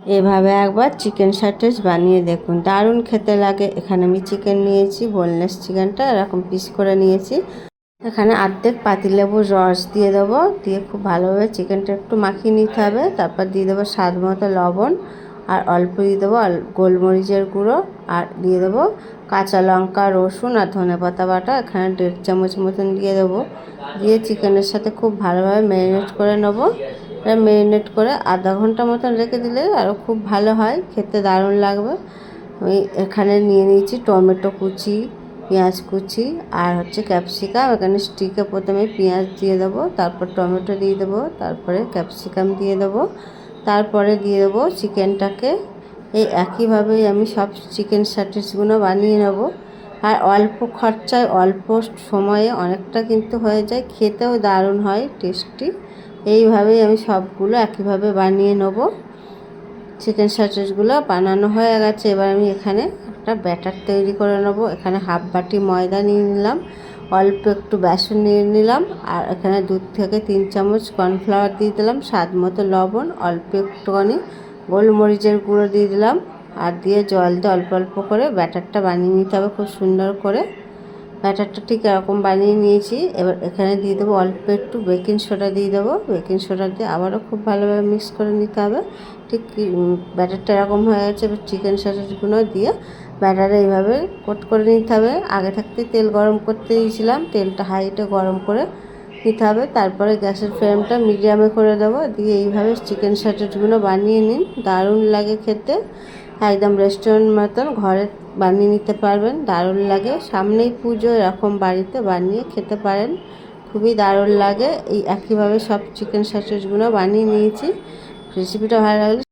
এভাবে একবার chicken sandwich বানিয়ে দেখুন, দারুণ খেতে লাগে। এখানে আমি চিকেন নিয়েছি, বোনলেস চিকেনটা এরকম পিস করে নিয়েছি। এখানে অর্ধেক পাতিলেবুর রস দিয়ে দেবো, দিয়ে খুব ভালোভাবে চিকেনটা একটু মাখিয়ে নিতে হবে। তারপর দিয়ে দেবো স্বাদ মতো লবণ, আর অল্প দিয়ে দেবো গোলমরিচের গুঁড়ো, আর দিয়ে দেবো কাঁচা লঙ্কা, রসুন আর ধনেপাতা বাটা। এখানে 1.5 চামচ মতন দিয়ে দেবো। দিয়ে চিকেনের সাথে খুব ভালোভাবে ম্যারিনেট করে নেবো। ম্যারিনেট করে আধা ঘন্টা মতন রেখে দিলে আরও খুব ভালো হয়, খেতে দারুণ লাগবে। আমি এখানে নিয়ে নিয়েছি টমেটো কুচি, পেঁয়াজ কুচি আর ক্যাপসিকাম। এখানে স্টিকে প্রথমে পেঁয়াজ দিয়ে দেবো, তারপর টমেটো দিয়ে দেবো, তারপরে ক্যাপসিকাম দিয়ে দেবো, তারপরে দিয়ে দেবো চিকেনটাকে। এই একইভাবেই আমি সব চিকেন স্যান্ডউইচগুলো বানিয়ে নেব। আর অল্প খরচায় অল্প সময়ে অনেকটা কিন্তু হয়ে যায়, খেতেও দারুণ হয়, টেস্টি। এইভাবেই আমি সবগুলো একইভাবে বানিয়ে নেব। চিকেন স্যান্ডউইচগুলো বানানো হয়ে গেছে। এবার আমি এখানে একটা ব্যাটার তৈরি করে নেব। এখানে হাফ বাটি ময়দা নিয়ে নিলাম, অল্প একটু বেসন নিয়ে নিলাম, আর এখানে 2 থেকে 3 চামচ কর্নফ্লাওয়ার দিয়ে দিলাম, স্বাদ মতো লবণ, অল্প একটুখানি গোলমরিচের গুঁড়ো দিয়ে দিলাম, আর দিয়ে জল দিয়ে অল্প অল্প করে ব্যাটারটা বানিয়ে নিতে হবে খুব সুন্দর করে। ব্যাটারটা ঠিক এরকম বানিয়ে নিয়েছি। এবার এখানে দিয়ে দেবো অল্প একটু বেকিং সোডা দিয়ে দেবো। বেকিং সোডা দিয়ে আবারও খুব ভালোভাবে মিক্স করে নিতে হবে। ঠিক ব্যাটারটা এরকম হয়ে গেছে। এবার চিকেন স্যান্ডউইচগুলো দিয়ে ব্যাটারে এইভাবে কোট করে নিতে হবে। আগে থাকতে তেল গরম করতে দিয়েছিলাম, তেলটা হাইটে গরম করে নিতে হবে। তারপরে গ্যাসের ফ্লেমটা মিডিয়ামে করে দেবো, দিয়ে এইভাবে চিকেন স্যান্ডউইচগুলো বানিয়ে নিন, দারুণ লাগে খেতে। একদম রেস্টুরেন্ট মতন ঘরে বানিয়ে নিতে পারবেন, দারুণ লাগে। সামনেই পুজো, এরকম বাড়িতে বানিয়ে খেতে পারেন, খুবই দারুণ লাগে। এই একইভাবে সব চিকেন স্যান্ডউইচগুলো বানিয়ে নিয়েছি। রেসিপিটা ভালো লাগলে